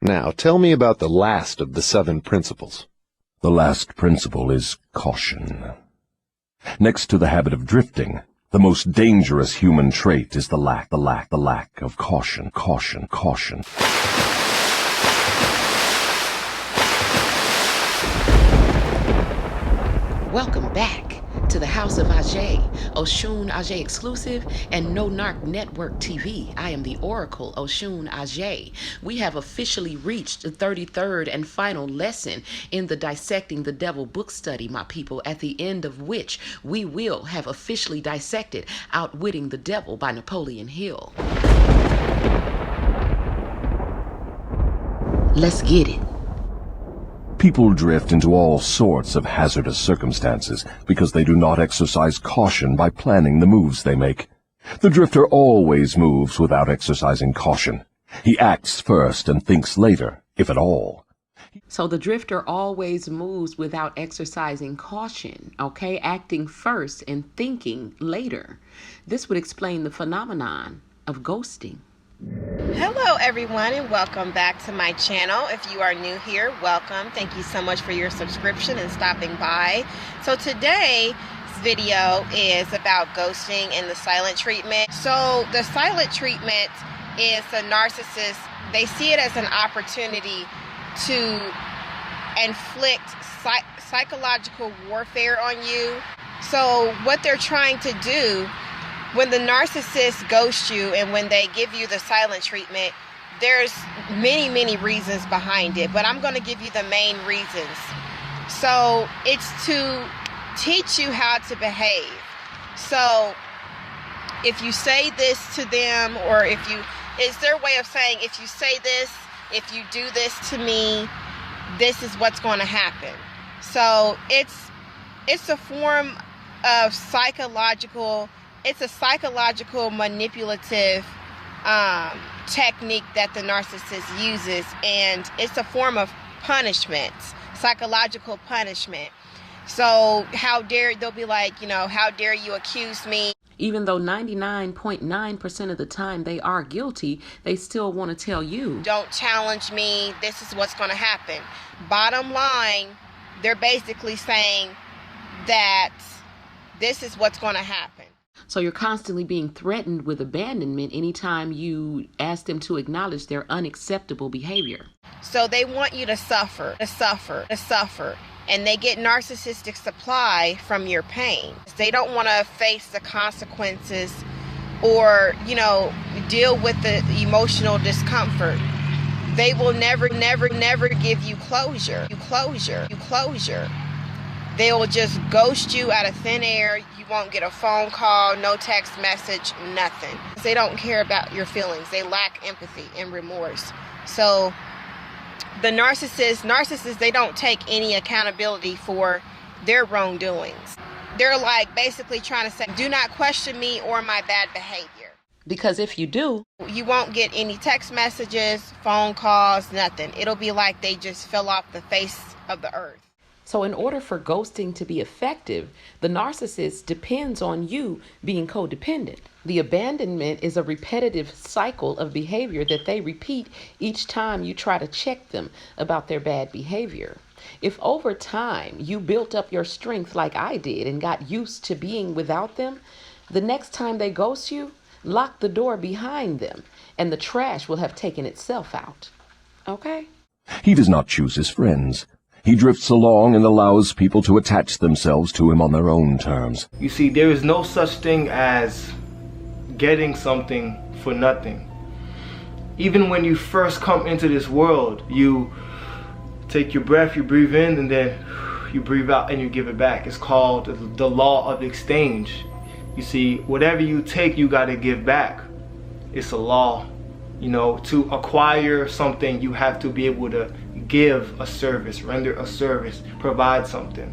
Now, tell me about the last of the 7 principles. The last principle is caution. Next to the habit of drifting, the most dangerous human trait is the lack of caution. Welcome back to the House of Ajay, Oshun Ajay exclusive and No Narc Network TV. I am the Oracle, Oshun Ajay. We have officially reached the 33rd and final lesson in the Dissecting the Devil book study, my people, at the end of which we will have officially dissected Outwitting the Devil by Napoleon Hill. Let's get it. People drift into all sorts of hazardous circumstances because they do not exercise caution by planning the moves they make. The drifter always moves without exercising caution. He acts first and thinks later, if at all. So the drifter always moves without exercising caution, okay? Acting first and thinking later. This would explain the phenomenon of ghosting. Hello everyone, and welcome back to my channel. If you are new here, welcome. Thank you so much for your subscription and stopping by. So today's video is about ghosting and the silent treatment. So the silent treatment is the narcissist, they see it as an opportunity to inflict psychological warfare on you. So what they're trying to do when the narcissist ghosts you and when they give you the silent treatment, there's many reasons behind it, but I'm going to give you the main reasons. So it's to teach you how to behave. So if you say this to them, or it's their way of saying, if you say this, if you do this to me, this is what's going to happen. So it's a form of psychological manipulative technique that the narcissist uses, and it's a form of punishment, psychological punishment. So they'll be like, how dare you accuse me? Even though 99.9% of the time they are guilty, they still want to tell you, don't challenge me, this is what's going to happen. Bottom line, they're basically saying that this is what's going to happen. So you're constantly being threatened with abandonment anytime you ask them to acknowledge their unacceptable behavior. So they want you to suffer. And they get narcissistic supply from your pain. They don't want to face the consequences or, deal with the emotional discomfort. They will never give you closure. They will just ghost you out of thin air. You won't get a phone call, no text message, nothing. They don't care about your feelings. They lack empathy and remorse. So the narcissists, they don't take any accountability for their wrongdoings. They're like basically trying to say, do not question me or my bad behavior. Because if you do, you won't get any text messages, phone calls, nothing. It'll be like they just fell off the face of the earth. So in order for ghosting to be effective, the narcissist depends on you being codependent. The abandonment is a repetitive cycle of behavior that they repeat each time you try to check them about their bad behavior. If over time you built up your strength like I did and got used to being without them, the next time they ghost you, lock the door behind them and the trash will have taken itself out. Okay? He does not choose his friends. He drifts along and allows people to attach themselves to him on their own terms. You see, there is no such thing as getting something for nothing. Even when you first come into this world, you take your breath, you breathe in, and then you breathe out and you give it back. It's called the law of exchange. You see, whatever you take, you got to give back. It's a law. To acquire something, you have to be able to give a service, render a service, provide something.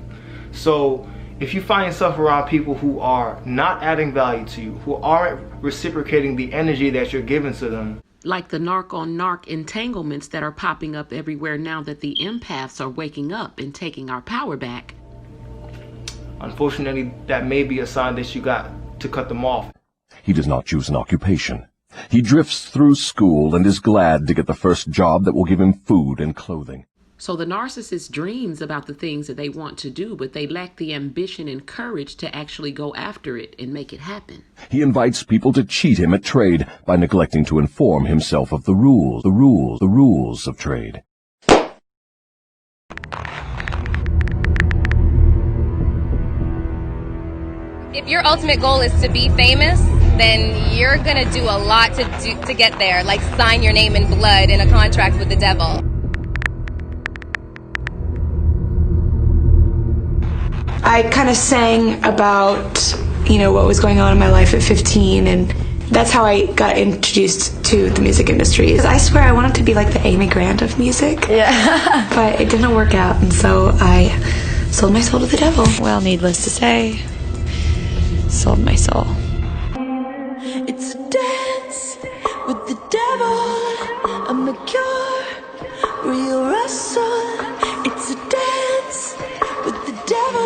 So if you find yourself around people who are not adding value to you, who aren't reciprocating the energy that you're giving to them, like the narc-on-narc entanglements that are popping up everywhere now that the empaths are waking up and taking our power back, unfortunately, that may be a sign that you got to cut them off. He does not choose an occupation. He drifts through school and is glad to get the first job that will give him food and clothing. So the narcissist dreams about the things that they want to do, but they lack the ambition and courage to actually go after it and make it happen. He invites people to cheat him at trade by neglecting to inform himself of the rules of trade. If your ultimate goal is to be famous, then you're gonna do a lot to get there, like sign your name in blood in a contract with the devil. I kind of sang about, what was going on in my life at 15, and that's how I got introduced to the music industry. I swear I wanted to be like the Amy Grant of music. Yeah. But it didn't work out, and so I sold my soul to the devil. Well, needless to say, sold my soul. It's a dance with the devil, a mature, real wrestle. It's a dance with the devil.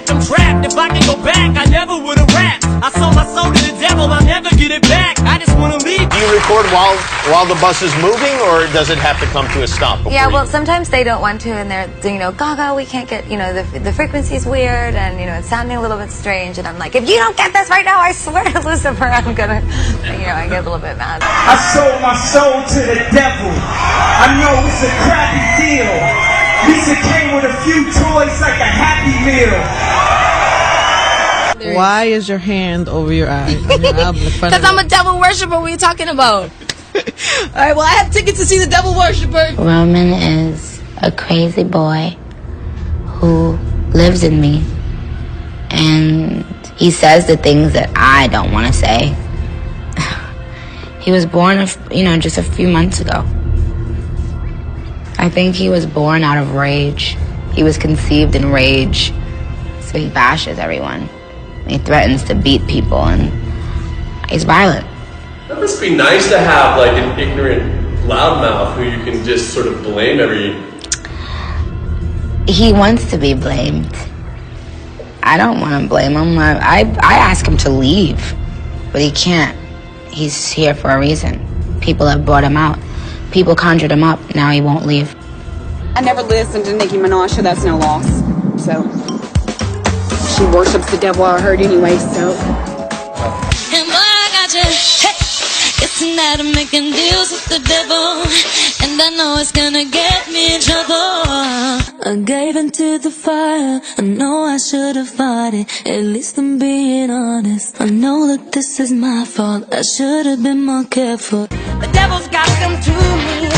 I'm trapped. If I can go back, I never would have rapped. I sold my soul to the devil, I'll never get it back. I just want to leave. Do you record while the bus is moving, or does it have to come to a stop? Yeah, well, sometimes they don't want to, and they're, Gaga, we can't get, the frequency's weird, and, it's sounding a little bit strange, and I'm like, if you don't get this right now, I swear to Lucifer, I'm gonna, I get a little bit mad. I sold my soul to the devil. I know it's a crappy deal. Lisa came with a few toys like a Happy Meal. Why is your hand over your eye? Because I'm a devil worshiper. What are you talking about? Alright, well, I have tickets to see the devil worshiper. Roman is a crazy boy who lives in me, and he says the things that I don't want to say. He was born, just a few months ago. I think he was born out of rage. He was conceived in rage, so he bashes everyone. He threatens to beat people, and he's violent. That must be nice to have like an ignorant loudmouth who you can just sort of blame every... He wants to be blamed. I don't want to blame him. I ask him to leave, but he can't. He's here for a reason. People have brought him out. People conjured him up. Now he won't leave. I never listened to Nicki Minaj, so that's no loss. So she worships the devil, I heard anyway, so. And boy, I got you, hey, guessing that I'm making deals with the devil, and I know it's gonna get me in trouble. I gave into the fire, I know I should have fought it, at least I'm being honest. I know that this is my fault, I should have been more careful. The devil's got them to me,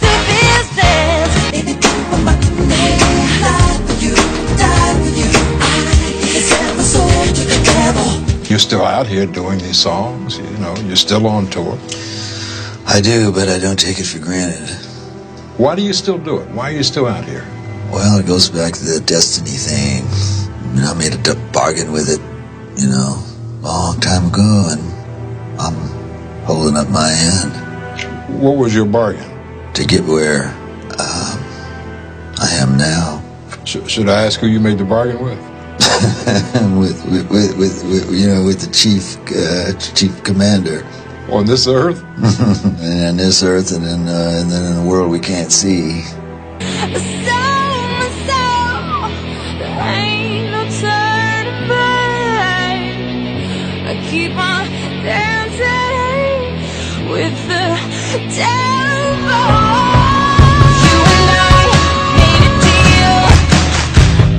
the business. Baby, I'm about to make die for you, die for you. I sell my soul to the devil. You're still out here doing these songs, you're still on tour. I do, but I don't take it for granted. Why do you still do it? Why are you still out here? Well, it goes back to the destiny thing. I made a bargain with it, a long time ago, and I'm holding up my end. What was your bargain? To get where I am now. Should I ask who you made the bargain with? with the chief commander. On this earth? And on this earth, and then in a world we can't see. Keep on dancing with the devil. You and I made a deal.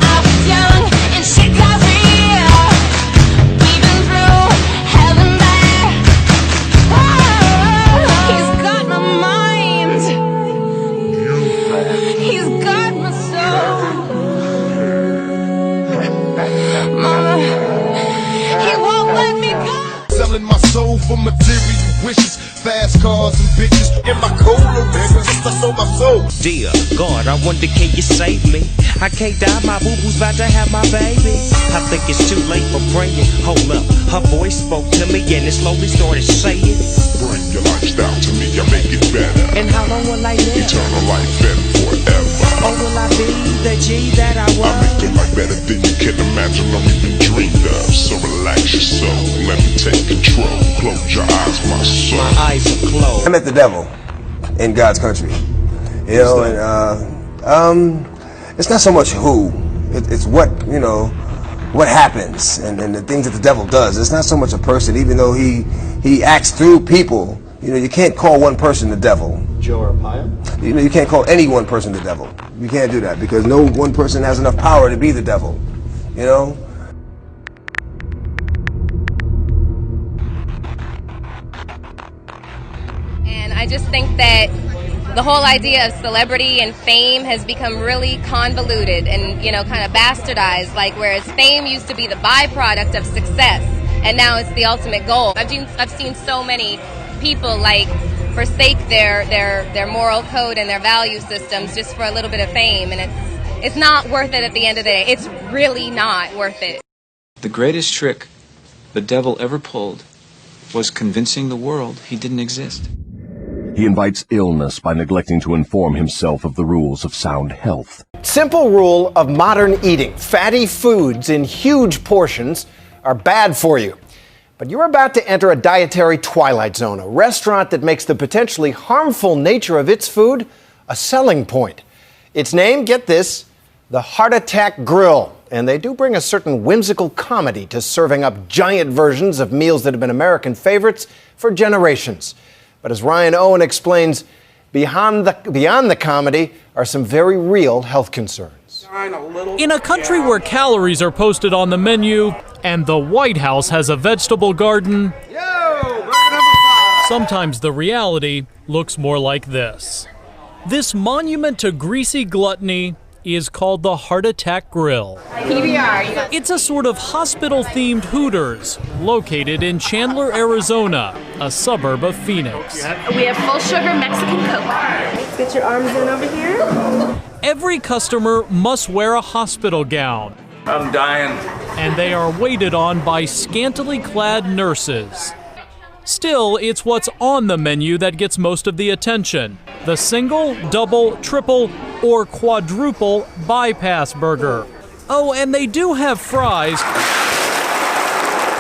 I was young and shit got real. We've been through hell and back. Oh, he's got my mind. He's got my soul. Mama, he won't let me go. Selling my soul for material wishes, fast cars and bitches. In my cola business, I sold my soul. Dear God, I wonder can you save me? I can't die, my boo-boo's about to have my baby. I think it's too late for praying. Hold up, her voice spoke to me and it slowly started saying, Bring your lifestyle to me, I make it better. And how long will I live? Eternal life and forever. Or will I be the G that I was? I make your life better than you can imagine or even dreamed of. So relax yourself, let me take control. Close your eyes, my soul. My eyes are closed. I met the devil in God's country. You know, and it's not so much who, it's what, you know, what happens and the things that the devil does. It's not so much a person, even though he acts through people. You know, you can't call one person the devil. Joe Arpaio? You know, you can't call any one person the devil. You can't do that because no one person has enough power to be the devil. You know? And I just think that the whole idea of celebrity and fame has become really convoluted and, you know, kind of bastardized, like whereas fame used to be the byproduct of success and now it's the ultimate goal. I've seen so many people like forsake their moral code and their value systems just for a little bit of fame, and it's not worth it at the end of the day. It's really not worth it. The greatest trick the devil ever pulled was convincing the world he didn't exist. He invites illness by neglecting to inform himself of the rules of sound health. Simple rule of modern eating. Fatty foods in huge portions are bad for you. But you're about to enter a dietary twilight zone, a restaurant that makes the potentially harmful nature of its food a selling point. Its name, get this, the Heart Attack Grill. And they do bring a certain whimsical comedy to serving up giant versions of meals that have been American favorites for generations. But as Ryan Owen explains, beyond the comedy are some very real health concerns. In a country where calories are posted on the menu and the White House has a vegetable garden, sometimes the reality looks more like this. This monument to greasy gluttony is called the Heart Attack Grill. PBR. It's a sort of hospital-themed Hooters located in Chandler, Arizona, a suburb of Phoenix. We have full sugar Mexican Coke. Get your arms in over here. Every customer must wear a hospital gown. I'm dying. And they are waited on by scantily clad nurses. Still, it's what's on the menu that gets most of the attention. The single, double, triple, or quadruple bypass burger. Oh, and they do have fries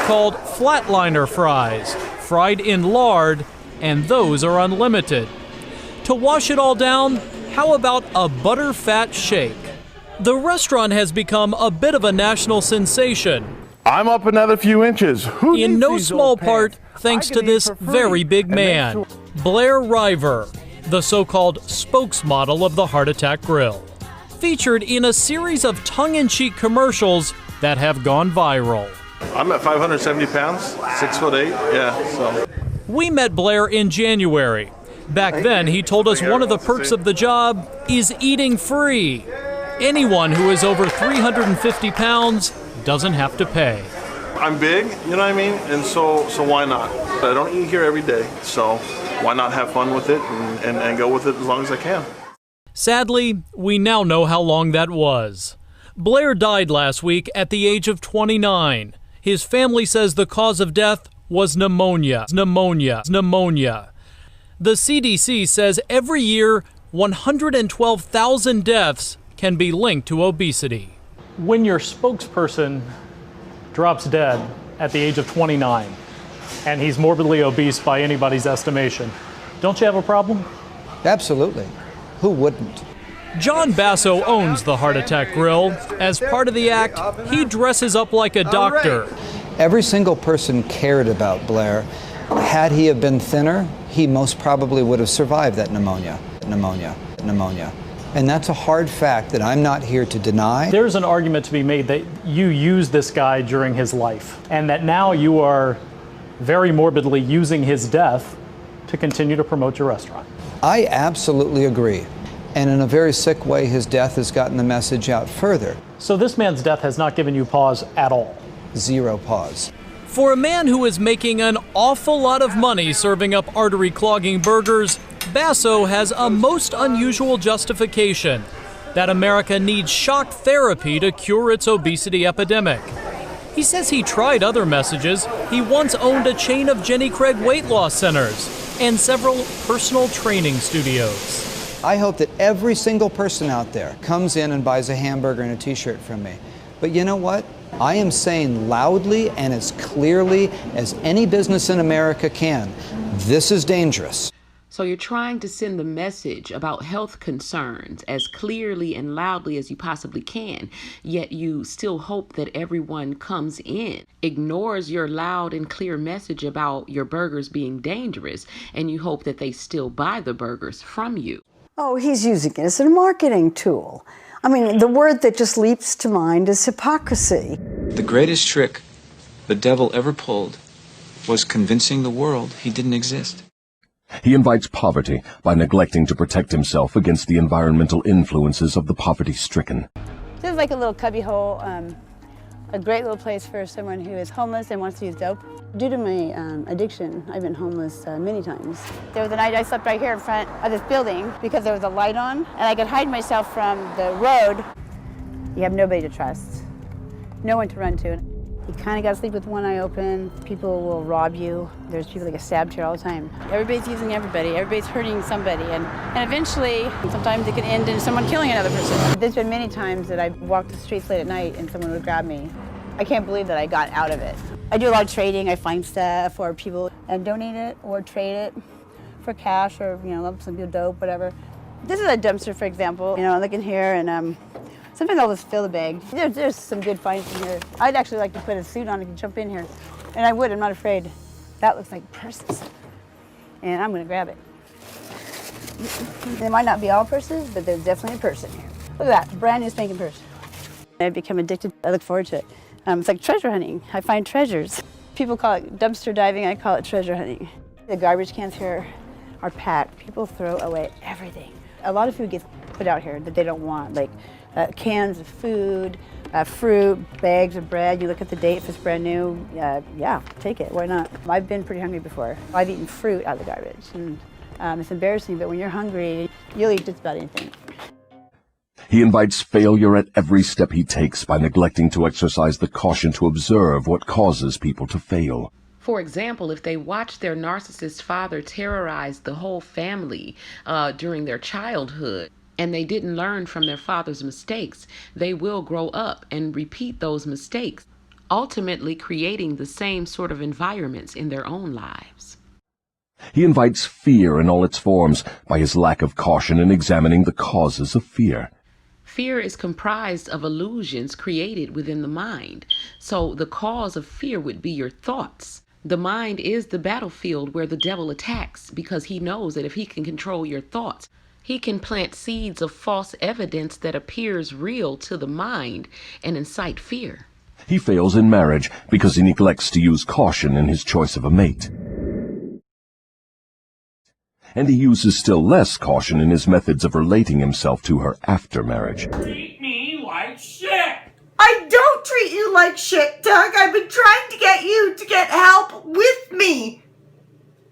called flatliner fries, fried in lard, and those are unlimited. To wash it all down, how about a butterfat shake? The restaurant has become a bit of a national sensation. I'm up another few inches. In no small part, thanks to this very big man, Blair River, the so-called spokesmodel of the Heart Attack Grill, featured in a series of tongue-in-cheek commercials that have gone viral. I'm at 570 pounds, 6'8", yeah, so. We met Blair in January. Back then, he told us one of the perks of the job is eating free. Anyone who is over 350 pounds doesn't have to pay. I'm big, you know what I mean? And so why not? I don't eat here every day, so why not have fun with it and go with it as long as I can? Sadly, we now know how long that was. Blair died last week at the age of 29. His family says the cause of death was pneumonia. The CDC says every year, 112,000 deaths can be linked to obesity. When your spokesperson drops dead at the age of 29, and he's morbidly obese by anybody's estimation, don't you have a problem? Absolutely. Who wouldn't? John Basso owns the Heart Attack Grill. As part of the act, he dresses up like a doctor. Every single person cared about Blair. Had he have been thinner, he most probably would have survived that pneumonia. And that's a hard fact that I'm not here to deny. There's an argument to be made that you used this guy during his life, and that now you are very morbidly using his death to continue to promote your restaurant. I absolutely agree. And in a very sick way, his death has gotten the message out further. So this man's death has not given you pause at all? Zero pause. For a man who is making an awful lot of money serving up artery-clogging burgers, Basso has a most unusual justification that America needs shock therapy to cure its obesity epidemic. He says he tried other messages. He once owned a chain of Jenny Craig weight loss centers and several personal training studios. I hope that every single person out there comes in and buys a hamburger and a t-shirt from me. But you know what? I am saying loudly and as clearly as any business in America can, this is dangerous. So you're trying to send the message about health concerns as clearly and loudly as you possibly can, yet you still hope that everyone comes in, ignores your loud and clear message about your burgers being dangerous, and you hope that they still buy the burgers from you. Oh, he's using it as a marketing tool. I mean, the word that just leaps to mind is hypocrisy. The greatest trick the devil ever pulled was convincing the world he didn't exist. He invites poverty by neglecting to protect himself against the environmental influences of the poverty-stricken. This is like a little cubby hole, a great little place for someone who is homeless and wants to use dope. Due to my addiction, I've been homeless many times. There was a night I slept right here in front of this building because there was a light on, and I could hide myself from the road. You have nobody to trust, no one to run to. You kind of got to sleep with one eye open. People will rob you. There's people that get stabbed here all the time. Everybody's using everybody. Everybody's hurting somebody. And eventually, sometimes it can end in someone killing another person. There's been many times that I've walked the streets late at night and someone would grab me. I can't believe that I got out of it. I do a lot of trading. I find stuff or people and donate it or trade it for cash or, lump some dope, whatever. This is a dumpster, for example. I look in here and sometimes I'll just fill the bag. There's some good finds in here. I'd actually like to put a suit on and jump in here. And I would, I'm not afraid. That looks like purses. And I'm gonna grab it. They might not be all purses, but there's definitely a purse in here. Look at that, brand new spanking purse. I've become addicted, I look forward to it. It's like treasure hunting. I find treasures. People call it dumpster diving, I call it treasure hunting. The garbage cans here are packed. People throw away everything. A lot of food gets put out here that they don't want, like cans of food, fruit, bags of bread. You look at the date if it's brand new. Yeah, take it. Why not? I've been pretty hungry before. I've eaten fruit out of the garbage, and it's embarrassing. But when you're hungry, you'll eat just about anything. He invites failure at every step he takes by neglecting to exercise the caution to observe what causes people to fail. For example, if they watch their narcissist father terrorize the whole family during their childhood, and they didn't learn from their father's mistakes, they will grow up and repeat those mistakes, ultimately creating the same sort of environments in their own lives. He invites fear in all its forms by his lack of caution in examining the causes of fear. Fear is comprised of illusions created within the mind. So the cause of fear would be your thoughts. The mind is the battlefield where the devil attacks because he knows that if he can control your thoughts, he can plant seeds of false evidence that appears real to the mind and incite fear. He fails in marriage because he neglects to use caution in his choice of a mate. And he uses still less caution in his methods of relating himself to her after marriage. Treat me like shit! I don't treat you like shit, Doug. I've been trying to get you to get help with me.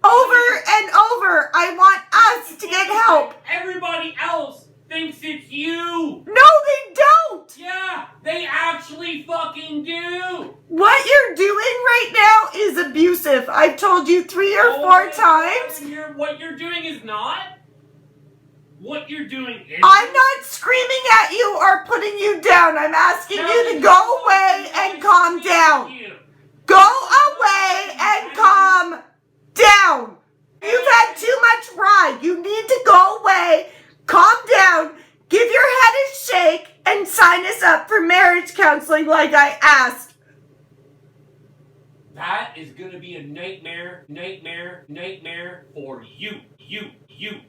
Over and over, I want us to get help. Everybody else thinks it's you. No, they don't. Yeah, they actually fucking do. What you're doing right now is abusive. I've told you 3 or 4 times. What you're doing is not. What you're doing is. I'm not screaming at you or putting you down. I'm asking you to go away and calm down. Go away and calm down. You've had too much pride. You need to go away, calm down, give your head a shake, and sign us up for marriage counseling like I asked. That is going to be a nightmare for you.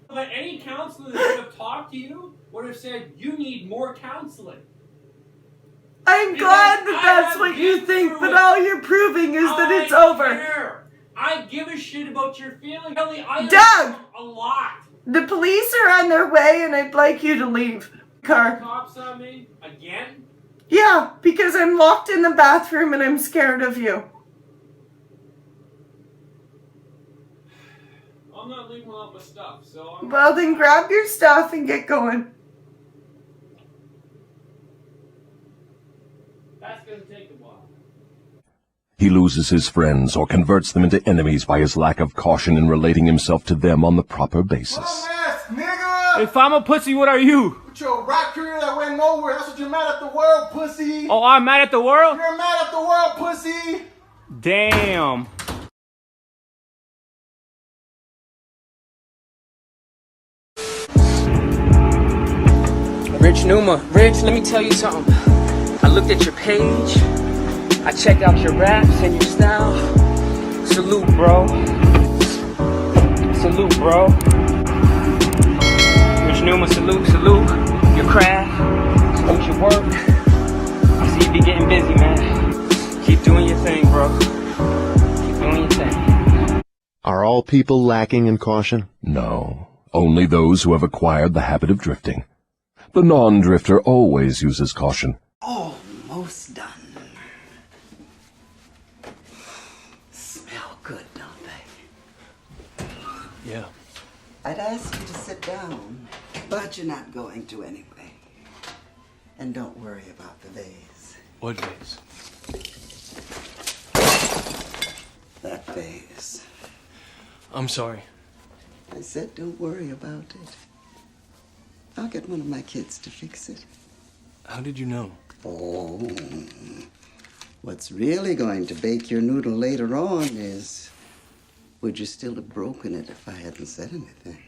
But any counselor that would have talked to you would have said, you need more counseling. I'm glad that that's what you think, but all you're proving is that it's over. I give a shit about your feelings. Kelly, Doug! A lot. The police are on their way and I'd like you to leave. Car. Cops on me? Again? Yeah, because I'm locked in the bathroom and I'm scared of you. I'm not leaving off with stuff, so I'm... Well, then grab your stuff and get going. That's gonna take a while. He loses his friends or converts them into enemies by his lack of caution in relating himself to them on the proper basis. If I'm a pussy, what are you? With your rock career that went nowhere, that's what you're mad at the world, pussy. Oh, I'm mad at the world? You're mad at the world, pussy. Damn. Rich Numa. Rich, let me tell you something. I looked at your page. I checked out your raps and your style. Salute, bro. Salute, bro. Rich Numa, salute, salute. Your craft, salute your work. I see you be getting busy, man. Keep doing your thing, bro. Keep doing your thing. Are all people lacking in caution? No, only those who have acquired the habit of drifting. The non-drifter always uses caution. Almost done. Smell good, don't they? Yeah. I'd ask you to sit down, but you're not going to anyway. And don't worry about the vase. What vase? That vase. I'm sorry. I said don't worry about it. I'll get one of my kids to fix it. How did you know? Oh, what's really going to bake your noodle later on is, would you still have broken it if I hadn't said anything?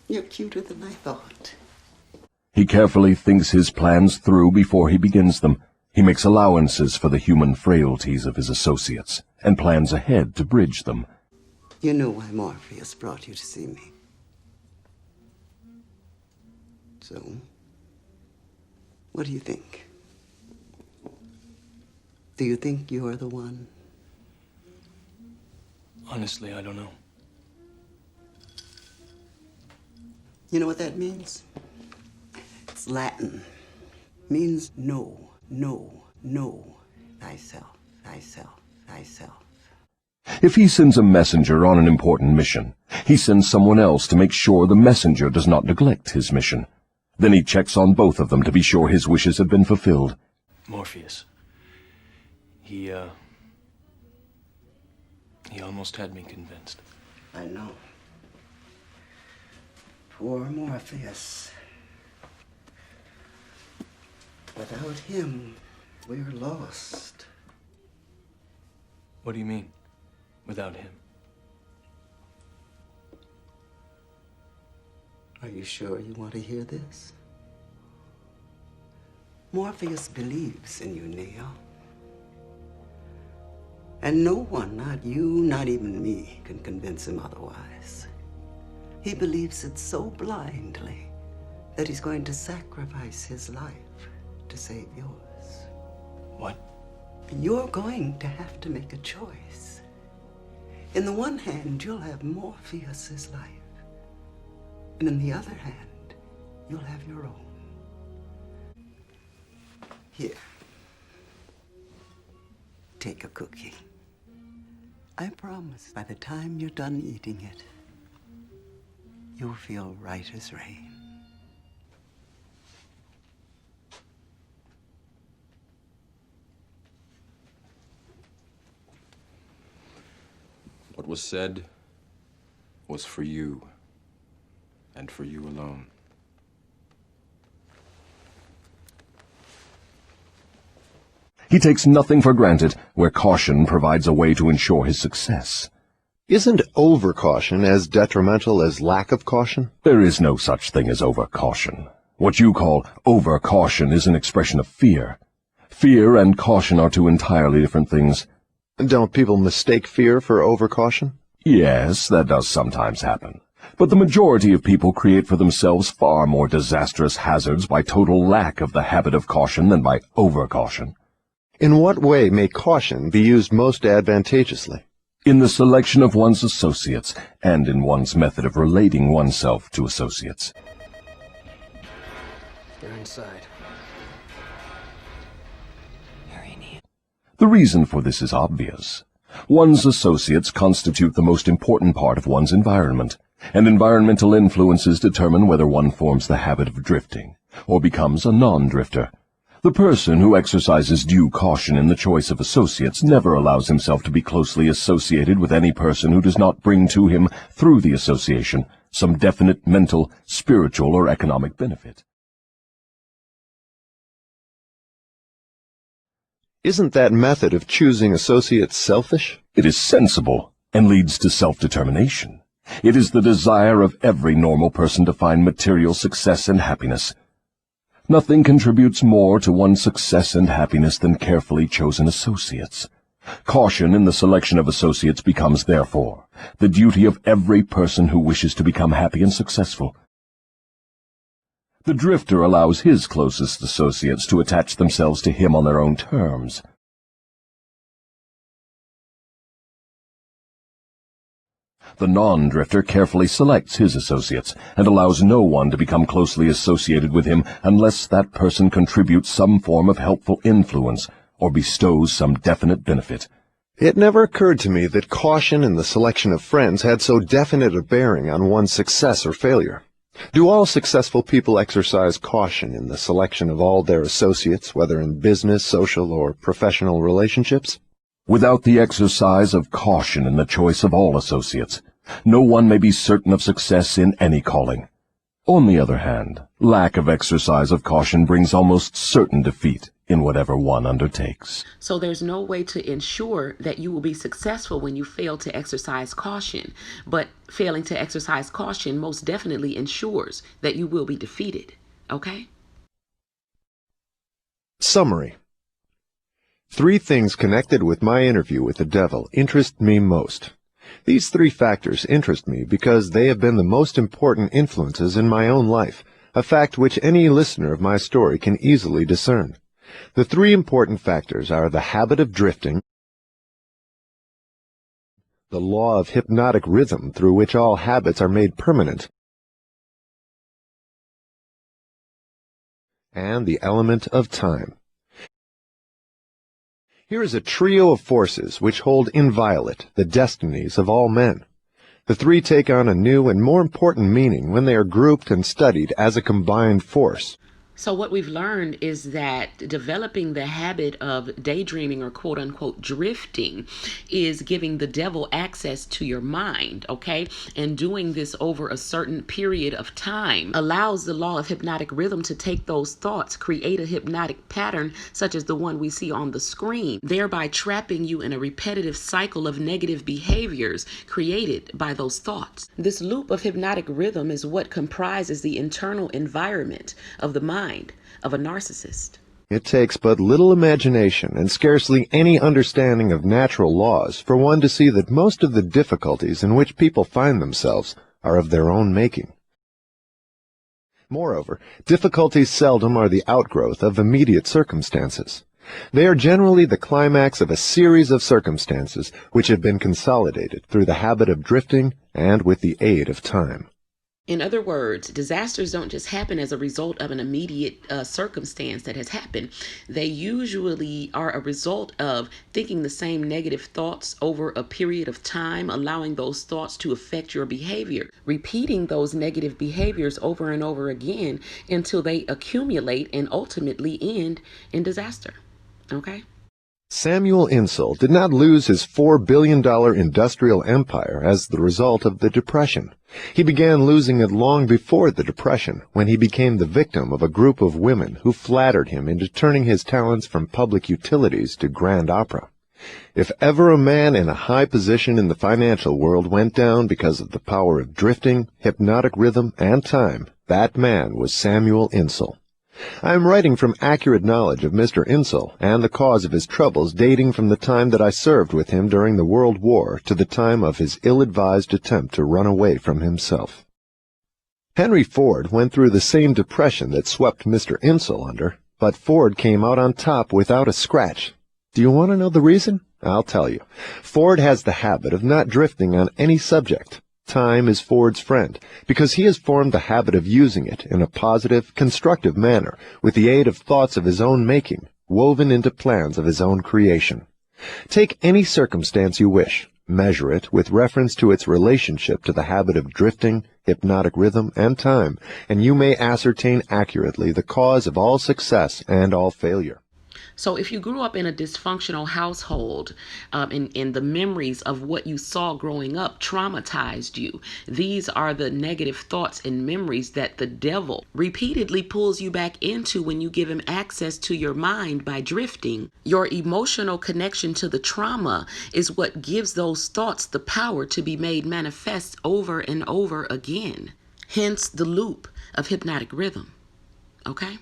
You're cuter than I thought. He carefully thinks his plans through before he begins them. He makes allowances for the human frailties of his associates and plans ahead to bridge them. You know why Morpheus brought you to see me. So, what do you think? Do you think you're the one? Honestly, I don't know. You know what that means? It's Latin. Means know, thyself, thyself, thyself. If he sends a messenger on an important mission, he sends someone else to make sure the messenger does not neglect his mission. Then he checks on both of them to be sure his wishes have been fulfilled. Morpheus. He almost had me convinced. I know. Poor Morpheus. Without him, we're lost. What do you mean, without him? Are you sure you want to hear this? Morpheus believes in you, Neo. And no one, not you, not even me, can convince him otherwise. He believes it so blindly that he's going to sacrifice his life to save yours. What? You're going to have to make a choice. In the one hand, you'll have Morpheus's life. And in the other hand, you'll have your own. Here. Take a cookie. I promise by the time you're done eating it, you'll feel right as rain. What was said was for you, and for you alone. He takes nothing for granted, where caution provides a way to ensure his success. Isn't over-caution as detrimental as lack of caution? There is no such thing as over-caution. What you call over-caution is an expression of fear. Fear and caution are two entirely different things. Don't people mistake fear for over-caution? Yes, that does sometimes happen. But the majority of people create for themselves far more disastrous hazards by total lack of the habit of caution than by over-caution. In what way may caution be used most advantageously? In the selection of one's associates, and in one's method of relating oneself to associates. They're inside. The reason for this is obvious. One's associates constitute the most important part of one's environment, and environmental influences determine whether one forms the habit of drifting, or becomes a non-drifter. The person who exercises due caution in the choice of associates never allows himself to be closely associated with any person who does not bring to him, through the association, some definite mental, spiritual, or economic benefit. Isn't that method of choosing associates selfish? It is sensible and leads to self-determination. It is the desire of every normal person to find material success and happiness. Nothing contributes more to one's success and happiness than carefully chosen associates. Caution in the selection of associates becomes, therefore, the duty of every person who wishes to become happy and successful. The drifter allows his closest associates to attach themselves to him on their own terms. The non-drifter carefully selects his associates and allows no one to become closely associated with him unless that person contributes some form of helpful influence or bestows some definite benefit. It never occurred to me that caution in the selection of friends had so definite a bearing on one's success or failure. Do all successful people exercise caution in the selection of all their associates, whether in business, social, or professional relationships? Without the exercise of caution in the choice of all associates, no one may be certain of success in any calling. On the other hand, lack of exercise of caution brings almost certain defeat in whatever one undertakes. So there's no way to ensure that you will be successful when you fail to exercise caution, but failing to exercise caution most definitely ensures that you will be defeated, okay? Summary. 3 things connected with my interview with the devil interest me most. These 3 factors interest me because they have been the most important influences in my own life, a fact which any listener of my story can easily discern. The 3 important factors are the habit of drifting, the law of hypnotic rhythm through which all habits are made permanent, and the element of time. Here is a trio of forces which hold inviolate the destinies of all men. The 3 take on a new and more important meaning when they are grouped and studied as a combined force. So what we've learned is that developing the habit of daydreaming or quote unquote drifting is giving the devil access to your mind, okay? And doing this over a certain period of time allows the law of hypnotic rhythm to take those thoughts, create a hypnotic pattern such as the one we see on the screen, thereby trapping you in a repetitive cycle of negative behaviors created by those thoughts. This loop of hypnotic rhythm is what comprises the internal environment of the mind of a narcissist. It takes but little imagination and scarcely any understanding of natural laws for one to see that most of the difficulties in which people find themselves are of their own making. Moreover, difficulties seldom are the outgrowth of immediate circumstances. They are generally the climax of a series of circumstances which have been consolidated through the habit of drifting and with the aid of time. In other words, disasters don't just happen as a result of an immediate circumstance that has happened. They usually are a result of thinking the same negative thoughts over a period of time, allowing those thoughts to affect your behavior, repeating those negative behaviors over and over again until they accumulate and ultimately end in disaster. Okay? Samuel Insull did not lose his $4 billion industrial empire as the result of the Depression. He began losing it long before the Depression, when he became the victim of a group of women who flattered him into turning his talents from public utilities to grand opera. If ever a man in a high position in the financial world went down because of the power of drifting, hypnotic rhythm, and time, that man was Samuel Insull. I am writing from accurate knowledge of Mr. Insull and the cause of his troubles dating from the time that I served with him during the World War to the time of his ill-advised attempt to run away from himself. Henry Ford went through the same depression that swept Mr. Insull under, but Ford came out on top without a scratch. Do you want to know the reason? I'll tell you. Ford has the habit of not drifting on any subject. Time is Ford's friend, because he has formed the habit of using it in a positive, constructive manner, with the aid of thoughts of his own making, woven into plans of his own creation. Take any circumstance you wish. measure it with reference to its relationship to the habit of drifting, hypnotic rhythm, and time, and you may ascertain accurately the cause of all success and all failure. So if you grew up in a dysfunctional household, and the memories of what you saw growing up traumatized you, these are the negative thoughts and memories that the devil repeatedly pulls you back into when you give him access to your mind by drifting. Your emotional connection to the trauma is what gives those thoughts the power to be made manifest over and over again. Hence the loop of hypnotic rhythm. Okay?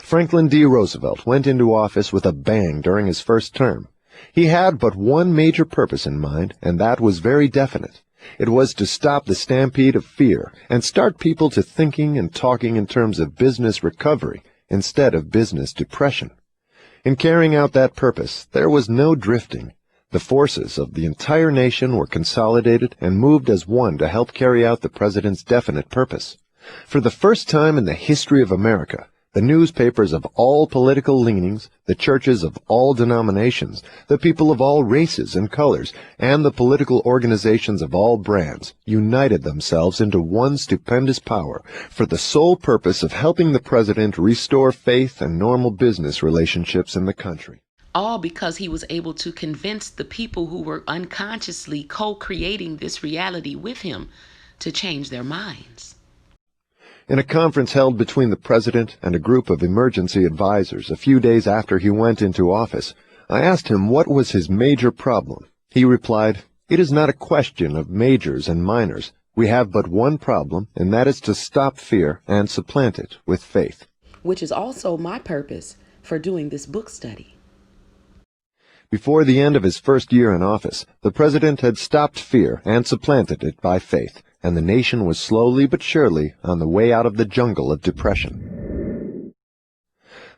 Franklin D. Roosevelt went into office with a bang during his first term. He had but one major purpose in mind, and that was very definite. It was to stop the stampede of fear and start people to thinking and talking in terms of business recovery instead of business depression. In carrying out that purpose, there was no drifting. The forces of the entire nation were consolidated and moved as one to help carry out the president's definite purpose. For the first time in the history of America, the newspapers of all political leanings, the churches of all denominations, the people of all races and colors, and the political organizations of all brands united themselves into one stupendous power for the sole purpose of helping the president restore faith and normal business relationships in the country. All because he was able to convince the people who were unconsciously co-creating this reality with him to change their minds. In a conference held between the president and a group of emergency advisors a few days after he went into office, I asked him what was his major problem. He replied, "It is not a question of majors and minors. We have but one problem, and that is to stop fear and supplant it with faith." Which is also my purpose for doing this book study. Before the end of his first year in office, the president had stopped fear and supplanted it by faith, and the nation was slowly but surely on the way out of the jungle of depression.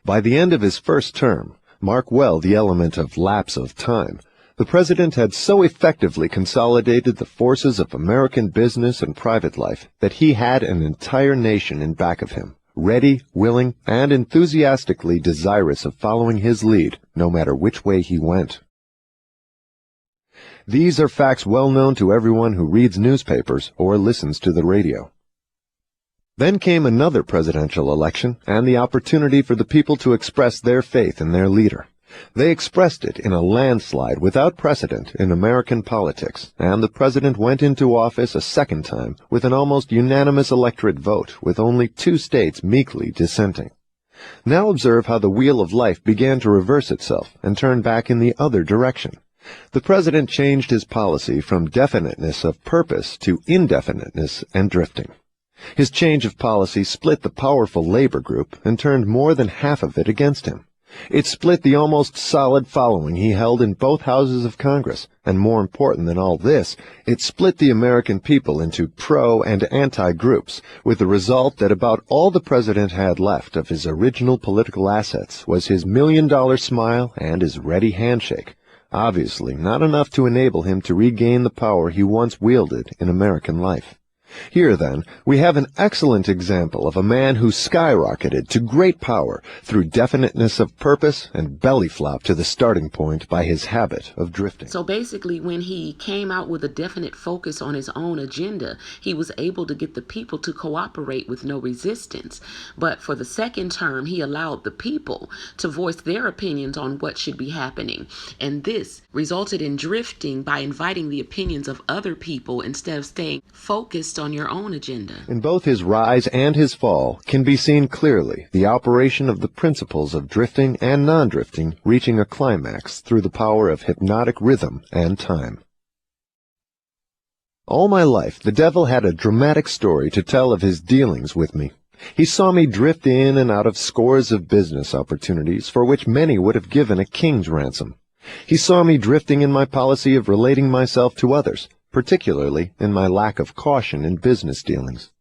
By the end of his first term, mark well the element of lapse of time, the president had so effectively consolidated the forces of American business and private life that he had an entire nation in back of him, ready, willing, and enthusiastically desirous of following his lead, no matter which way he went. These are facts well known to everyone who reads newspapers or listens to the radio. Then came another presidential election and the opportunity for the people to express their faith in their leader. They expressed it in a landslide without precedent in American politics, and the president went into office a second time with an almost unanimous electorate vote, with only 2 states meekly dissenting. Now observe how the wheel of life began to reverse itself and turn back in the other direction. The president changed his policy from definiteness of purpose to indefiniteness and drifting. His change of policy split the powerful labor group and turned more than half of it against him. It split the almost solid following he held in both houses of Congress, and more important than all this, it split the American people into pro- and anti-groups, with the result that about all the president had left of his original political assets was his $1 million smile and his ready handshake. Obviously not enough to enable him to regain the power he once wielded in American life. Here, then, we have an excellent example of a man who skyrocketed to great power through definiteness of purpose and belly flop to the starting point by his habit of drifting. So basically, when he came out with a definite focus on his own agenda, he was able to get the people to cooperate with no resistance. But for the second term, he allowed the people to voice their opinions on what should be happening. And this resulted in drifting by inviting the opinions of other people instead of staying focused on your own agenda. In both his rise and his fall can be seen clearly the operation of the principles of drifting and non-drifting reaching a climax through the power of hypnotic rhythm and time. All my life, the devil had a dramatic story to tell of his dealings with me. He saw me drift in and out of scores of business opportunities for which many would have given a king's ransom. He saw me drifting in my policy of relating myself to others, particularly in my lack of caution in business dealings.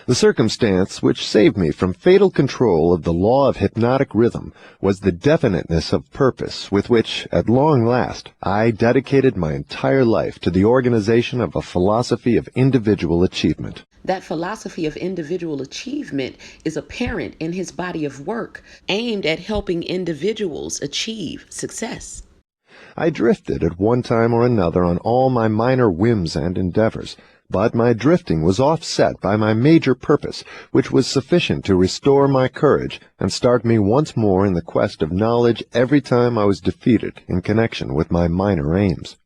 The circumstance which saved me from fatal control of the law of hypnotic rhythm was the definiteness of purpose with which, at long last, I dedicated my entire life to the organization of a philosophy of individual achievement. That philosophy of individual achievement is apparent in his body of work aimed at helping individuals achieve success. I drifted at one time or another on all my minor whims and endeavors, but my drifting was offset by my major purpose, which was sufficient to restore my courage and start me once more in the quest of knowledge every time I was defeated in connection with my minor aims.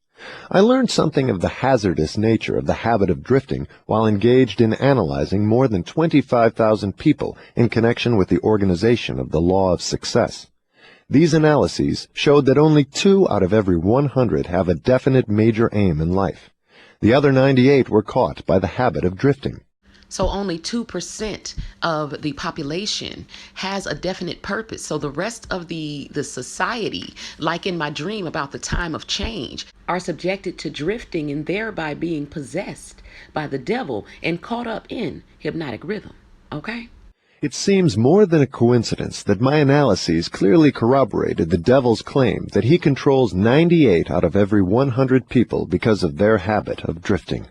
I learned something of the hazardous nature of the habit of drifting while engaged in analyzing more than 25,000 people in connection with the organization of the law of success. These analyses showed that only 2 out of every 100 have a definite major aim in life. The other 98 were caught by the habit of drifting. So only 2% of the population has a definite purpose. So the rest of the society, like in my dream about the time of change, are subjected to drifting and thereby being possessed by the devil and caught up in hypnotic rhythm. Okay? It seems more than a coincidence that my analyses clearly corroborated the devil's claim that he controls 98 out of every 100 people because of their habit of drifting.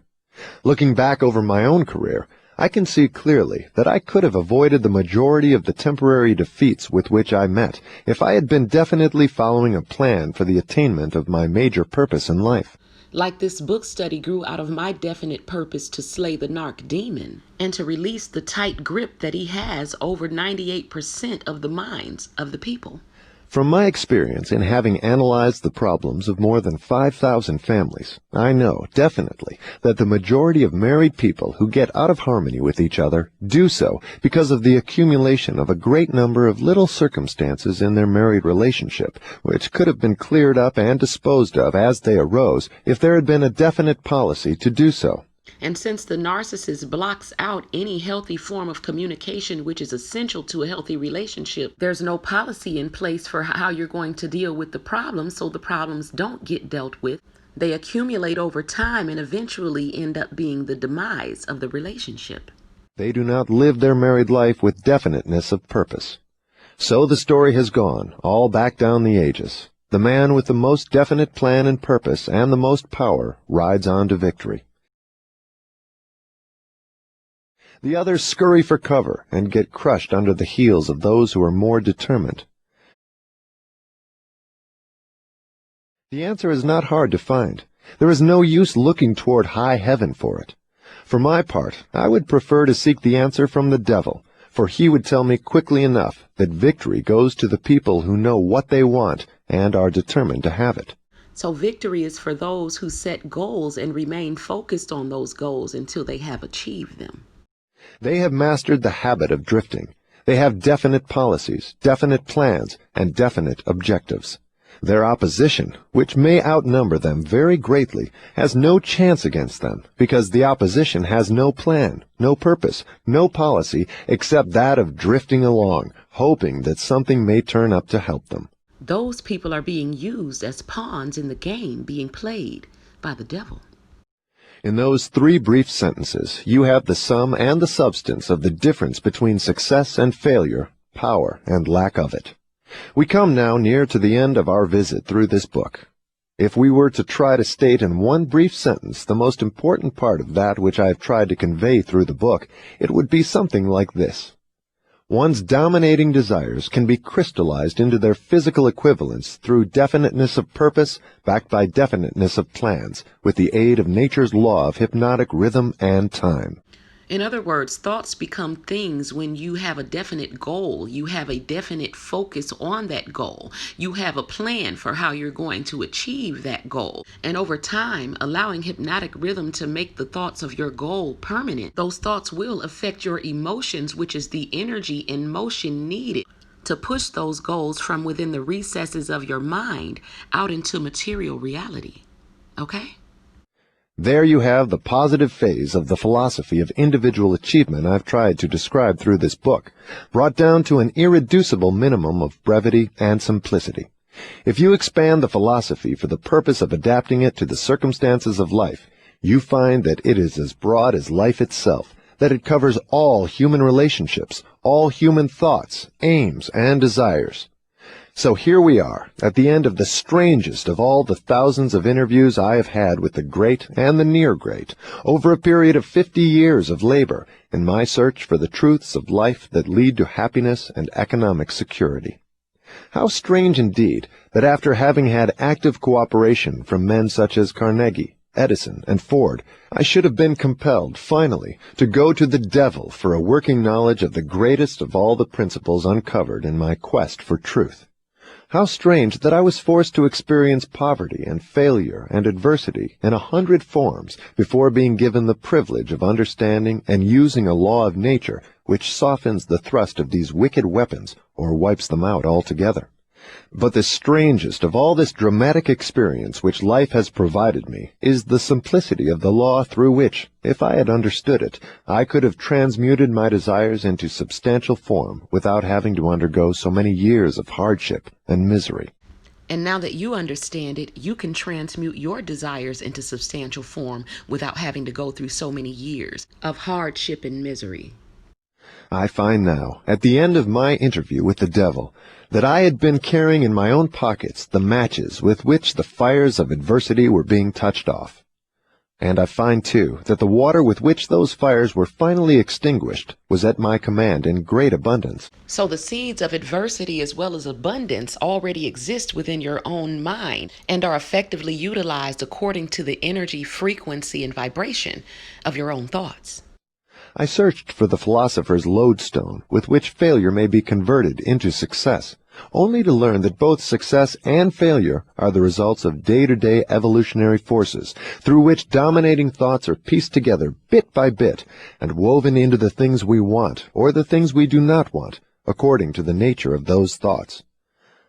Looking back over my own career, I can see clearly that I could have avoided the majority of the temporary defeats with which I met if I had been definitely following a plan for the attainment of my major purpose in life. Like this book study grew out of my definite purpose to slay the narc demon and to release the tight grip that he has over 98% of the minds of the people. From my experience in having analyzed the problems of more than 5,000 families, I know definitely that the majority of married people who get out of harmony with each other do so because of the accumulation of a great number of little circumstances in their married relationship, which could have been cleared up and disposed of as they arose if there had been a definite policy to do so. And since the narcissist blocks out any healthy form of communication, which is essential to a healthy relationship, there's no policy in place for how you're going to deal with the problems, so the problems don't get dealt with. They accumulate over time and eventually end up being the demise of the relationship. They do not live their married life with definiteness of purpose. So the story has gone, all back down the ages. The man with the most definite plan and purpose and the most power rides on to victory. The others scurry for cover and get crushed under the heels of those who are more determined. The answer is not hard to find. There is no use looking toward high heaven for it. For my part, I would prefer to seek the answer from the devil, for he would tell me quickly enough that victory goes to the people who know what they want and are determined to have it. So victory is for those who set goals and remain focused on those goals until they have achieved them. They have mastered the habit of drifting. They have definite policies, definite plans, and definite objectives. Their opposition, which may outnumber them very greatly, has no chance against them, because the opposition has no plan, no purpose, no policy, except that of drifting along, hoping that something may turn up to help them. Those people are being used as pawns in the game being played by the devil. In those 3 brief sentences, you have the sum and the substance of the difference between success and failure, power and lack of it. We come now near to the end of our visit through this book. If we were to try to state in one brief sentence the most important part of that which I have tried to convey through the book, it would be something like this. One's dominating desires can be crystallized into their physical equivalents through definiteness of purpose, backed by definiteness of plans, with the aid of nature's law of hypnotic rhythm and time. In other words, thoughts become things when you have a definite goal. You have a definite focus on that goal. You have a plan for how you're going to achieve that goal. And over time, allowing hypnotic rhythm to make the thoughts of your goal permanent, those thoughts will affect your emotions, which is the energy and motion needed to push those goals from within the recesses of your mind out into material reality. Okay? There you have the positive phase of the philosophy of individual achievement I've tried to describe through this book, brought down to an irreducible minimum of brevity and simplicity. If you expand the philosophy for the purpose of adapting it to the circumstances of life, you find that it is as broad as life itself, that it covers all human relationships, all human thoughts, aims, and desires. So here we are, at the end of the strangest of all the thousands of interviews I have had with the great and the near great, over a period of 50 years of labor, in my search for the truths of life that lead to happiness and economic security. How strange indeed that after having had active cooperation from men such as Carnegie, Edison, and Ford, I should have been compelled, finally, to go to the devil for a working knowledge of the greatest of all the principles uncovered in my quest for truth. How strange that I was forced to experience poverty and failure and adversity in 100 forms before being given the privilege of understanding and using a law of nature which softens the thrust of these wicked weapons or wipes them out altogether. But the strangest of all this dramatic experience which life has provided me is the simplicity of the law through which, if I had understood it, I could have transmuted my desires into substantial form without having to undergo so many years of hardship and misery. And now that you understand it, you can transmute your desires into substantial form without having to go through so many years of hardship and misery. I find now, at the end of my interview with the devil, that I had been carrying in my own pockets the matches with which the fires of adversity were being touched off. And I find, too, that the water with which those fires were finally extinguished was at my command in great abundance. So the seeds of adversity as well as abundance already exist within your own mind and are effectively utilized according to the energy, frequency, and vibration of your own thoughts. I searched for the philosopher's lodestone with which failure may be converted into success, only to learn that both success and failure are the results of day-to-day evolutionary forces through which dominating thoughts are pieced together bit by bit and woven into the things we want or the things we do not want, according to the nature of those thoughts.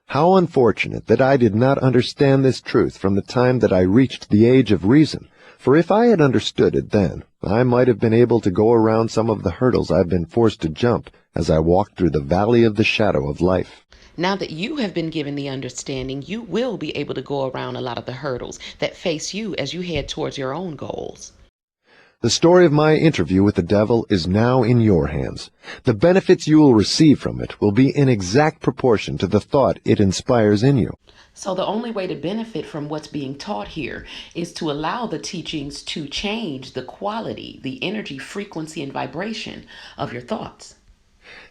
How unfortunate that I did not understand this truth from the time that I reached the age of reason, for if I had understood it then, I might have been able to go around some of the hurdles I've been forced to jump as I walked through the valley of the shadow of life. Now that you have been given the understanding, you will be able to go around a lot of the hurdles that face you as you head towards your own goals. The story of my interview with the devil is now in your hands. The benefits you will receive from it will be in exact proportion to the thought it inspires in you. So the only way to benefit from what's being taught here is to allow the teachings to change the quality, the energy, frequency, and vibration of your thoughts.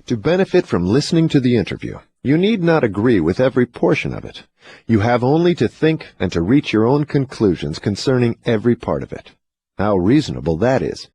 To benefit from listening to the interview, you need not agree with every portion of it. You have only to think and to reach your own conclusions concerning every part of it. How reasonable that is.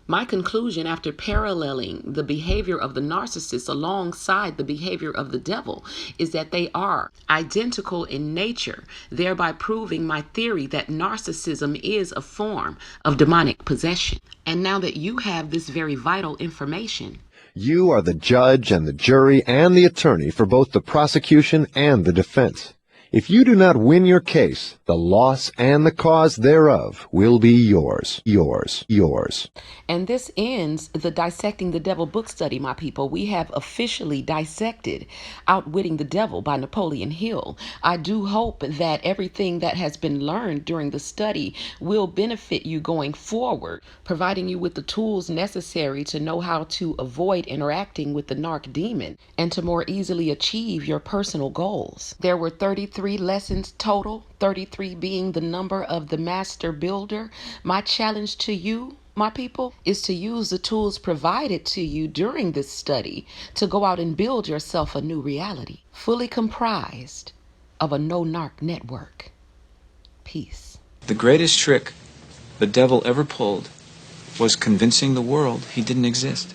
My conclusion after paralleling the behavior of the narcissist alongside the behavior of the devil is that they are identical in nature, thereby proving my theory that narcissism is a form of demonic possession. And now that you have this very vital information, you are the judge and the jury and the attorney for both the prosecution and the defense. If you do not win your case, the loss and the cause thereof will be yours, yours, yours. And this ends the Dissecting the Devil book study, my people. We have officially dissected Outwitting the Devil by Napoleon Hill. I do hope that everything that has been learned during the study will benefit you going forward, providing you with the tools necessary to know how to avoid interacting with the narc demon and to more easily achieve your personal goals. There were 33 lessons total, 33 being the number of the master builder. My challenge to you, my people, is to use the tools provided to you during this study to go out and build yourself a new reality, fully comprised of a no-narc network. Peace. The greatest trick the devil ever pulled was convincing the world he didn't exist.